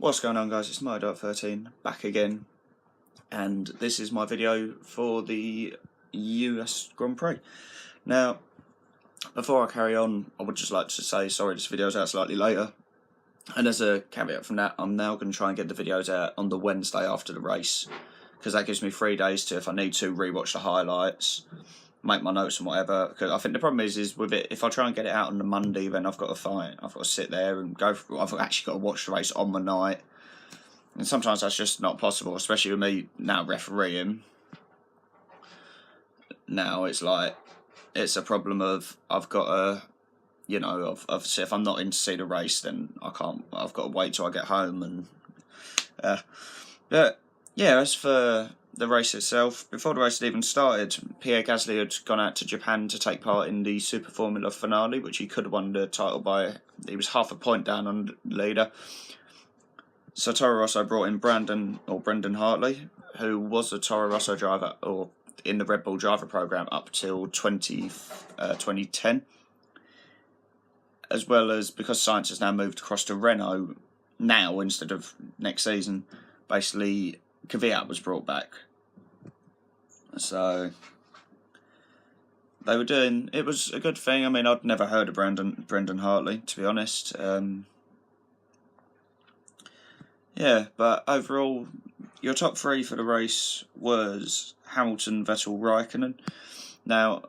What's going on, guys? It's TheMightyDart13 back again, and this is my video for the US Grand Prix. Now, before I carry on, I would just like to say sorry this video's out slightly later, and as a caveat from that, I'm now going to try and get the videos out on the Wednesday after the race, because that gives me 3 days to, if I need to, rewatch the highlights, make my notes and whatever. Because I think the problem is with it, if I try and get it out on the Monday, then I've got to fight. I've got to sit there and go through. I've actually got to watch the race on the night, and sometimes that's just not possible, especially with me now refereeing. Now it's like it's a problem of I've got to, you know, obviously if I'm not in to see the race, then I can't. I've got to wait till I get home, and but yeah, as for the race itself, before the race had even started, Pierre Gasly had gone out to Japan to take part in the Super Formula finale, which he could have won the title by. He was half a point down on the leader. So Toro Rosso brought in Brendan Hartley, who was a Toro Rosso driver or in the Red Bull driver program up till 2010. As well as, because science has now moved across to Renault now instead of next season, basically Kvyat was brought back. So they were doing, it was a good thing. I mean, I'd never heard of Brendan Hartley, to be honest. Yeah, but overall, your top 3 for the race was Hamilton, Vettel, Raikkonen. Now,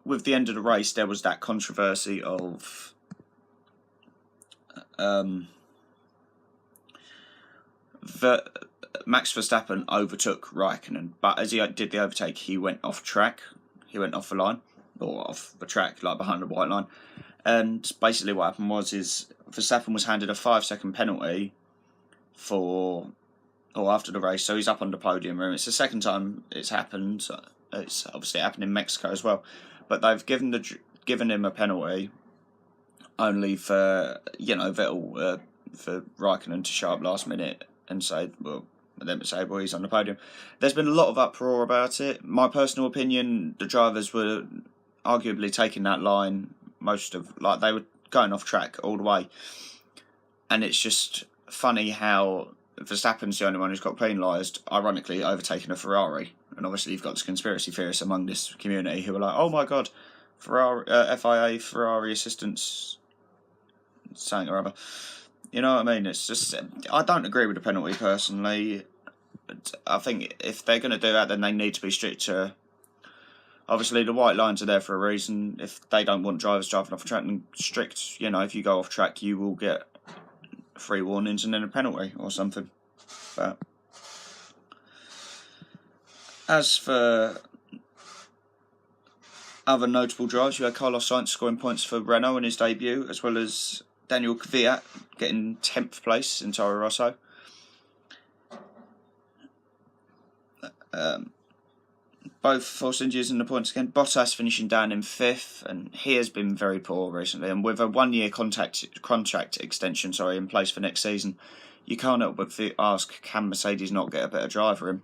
with the end of the race, there was that controversy of Max Verstappen overtook Raikkonen, but as he did the overtake, he went off track. He went off the line, or off the track, like behind the white line. And basically what happened was Verstappen was handed a 5-second penalty after the race, so he's up on the podium room. It's the second time it's happened. It's obviously happened in Mexico as well, but they've given him a penalty only for, you know, Vettel, for Raikkonen to show up last minute and say, well, he's on the podium. There's been a lot of uproar about it. My personal opinion, the drivers were arguably taking that line they were going off track all the way, and it's just funny how Verstappen's the only one who's got penalised, ironically overtaking a Ferrari. And obviously you've got this conspiracy theorists among this community who are like, oh my god, FIA, Ferrari assistance, something or other. You know what I mean? It's just, I don't agree with the penalty personally. I think if they're going to do that, then they need to be stricter. Obviously, the white lines are there for a reason. If they don't want drivers driving off track, then strict, you know, if you go off track, you will get 3 warnings and then a penalty or something. But as for other notable drivers, you had Carlos Sainz scoring points for Renault in his debut, as well as Daniel Kvyat getting 10th place in Toro Rosso. Both Force Indias in the points again. Bottas finishing down in 5th, and he has been very poor recently. And with a 1-year contract extension, in place for next season, you can't help but ask, can Mercedes not get a better driver in?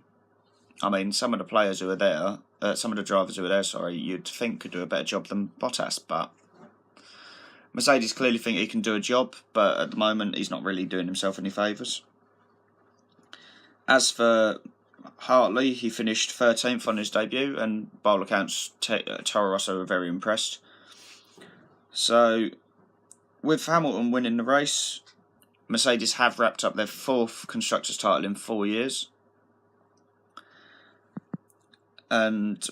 I mean, some of the players who are there, some of the drivers who are there, you'd think could do a better job than Bottas, but Mercedes clearly think he can do a job, but at the moment he's not really doing himself any favours. As for Hartley, he finished 13th on his debut, and by all accounts, Toro Rosso were very impressed. So, with Hamilton winning the race, Mercedes have wrapped up their 4th Constructors' title in 4 years. And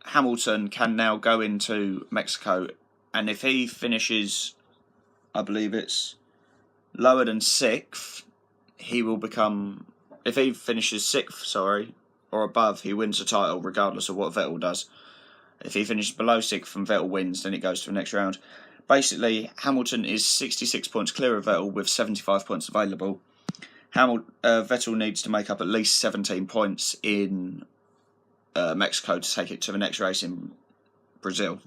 Hamilton can now go into Mexico, and if he finishes, I believe it's lower than 6th, he will become... If he finishes 6th, or above, he wins the title regardless of what Vettel does. If he finishes below 6th and Vettel wins, then it goes to the next round. Basically, Hamilton is 66 points clear of Vettel with 75 points available. Vettel needs to make up at least 17 points in Mexico to take it to the next race in Brazil.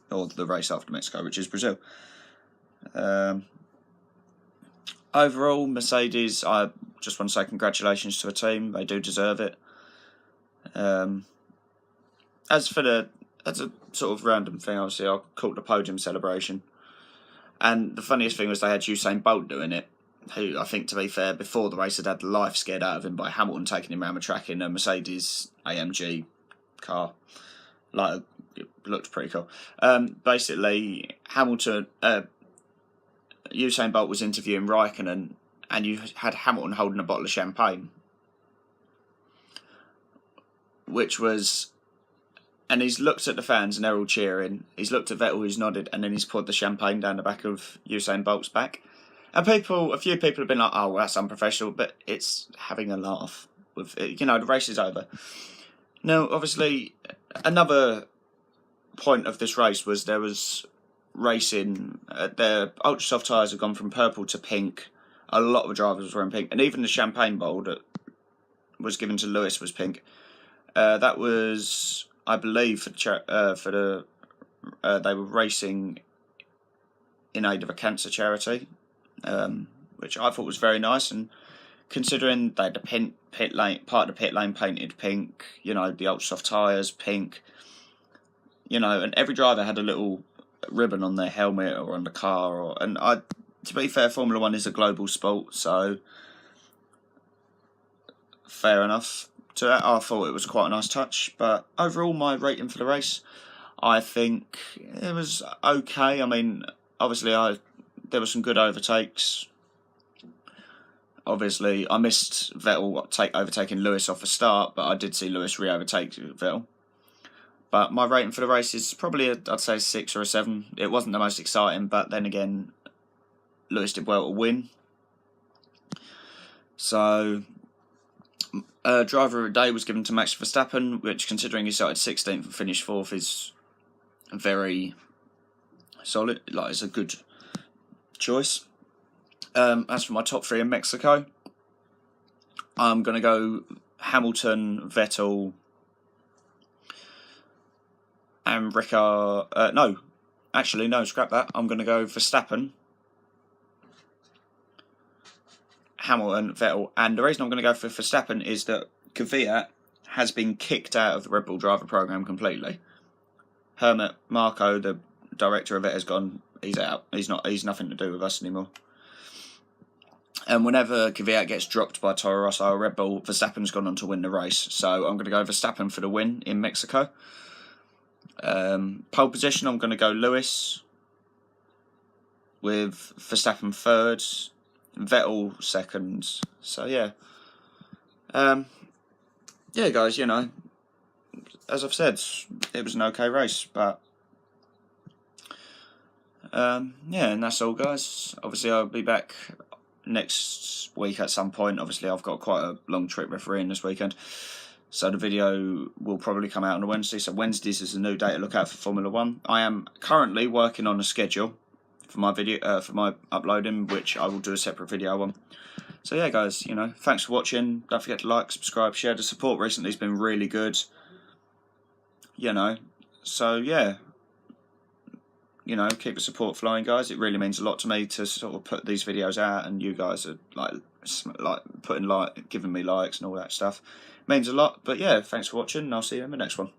Or the race after Mexico, which is Brazil. Overall, Mercedes, I just want to say congratulations to the team. They do deserve it. As a sort of random thing, I caught the podium celebration. And the funniest thing was they had Usain Bolt doing it. who I think, to be fair, before the race had the life scared out of him by Hamilton taking him around the track in a Mercedes AMG car. Like, it looked pretty cool. Basically, Hamilton, Usain Bolt was interviewing Raikkonen, and you had Hamilton holding a bottle of champagne, which was, and he's looked at the fans and they're all cheering. He's looked at Vettel, who's nodded, and then he's poured the champagne down the back of Usain Bolt's back. And a few people have been like, "Oh, well, that's unprofessional," but it's having a laugh with it. You know, the race is over. Now, obviously, another point of this race was there was racing. The ultra soft tyres have gone from purple to pink. A lot of the drivers were in pink, and even the champagne bowl that was given to Lewis was pink. That was, I believe, they were racing in aid of a cancer charity, which I thought was very nice. And considering they had the pit lane, part of the pit lane painted pink, you know, the ultra soft tyres pink, you know, and every driver had a little ribbon on their helmet or on the car. To be fair, Formula One is a global sport, so fair enough to that. I thought it was quite a nice touch, but overall, my rating for the race, I think it was okay. I mean, obviously, there were some good overtakes. Obviously, I missed Vettel overtaking Lewis off the start, but I did see Lewis re-overtake Vettel. But my rating for the race is probably, I'd say, a 6 or a 7. It wasn't the most exciting, but then again, Lewis did well to win. So, driver of the day was given to Max Verstappen, which, considering he started 16th and finished 4th, is very solid. Like, it's a good choice. As for my top 3 in Mexico, I'm going to go Hamilton, Vettel, and Ricard. No, scrap that. I'm going to go Verstappen, Hamilton, Vettel, and the reason I'm going to go for Verstappen is that Kvyat has been kicked out of the Red Bull driver program completely. Hermit Marco, the director of it, has gone. He's out. He's nothing to do with us anymore. And whenever Kvyat gets dropped by Toro Rosso or Red Bull, Verstappen's gone on to win the race. So I'm going to go Verstappen for the win in Mexico. Pole position, I'm going to go Lewis, with Verstappen third, Vettel second. So yeah, yeah, guys. You know, as I've said, it was an okay race, but yeah, and that's all, guys. Obviously, I'll be back next week at some point. Obviously, I've got quite a long trip refereeing this weekend, so the video will probably come out on a Wednesday. So Wednesdays is a new day to look out for Formula One. I am currently working on a schedule for my video, for my uploading, which I will do a separate video on. So yeah, guys, you know, thanks for watching. Don't forget to like, subscribe, share. The support recently has been really good. You know, so yeah, you know, keep the support flowing, guys. It really means a lot to me to sort of put these videos out, and you guys are like giving me likes and all that stuff. It means a lot. But yeah, thanks for watching, and I'll see you in the next one.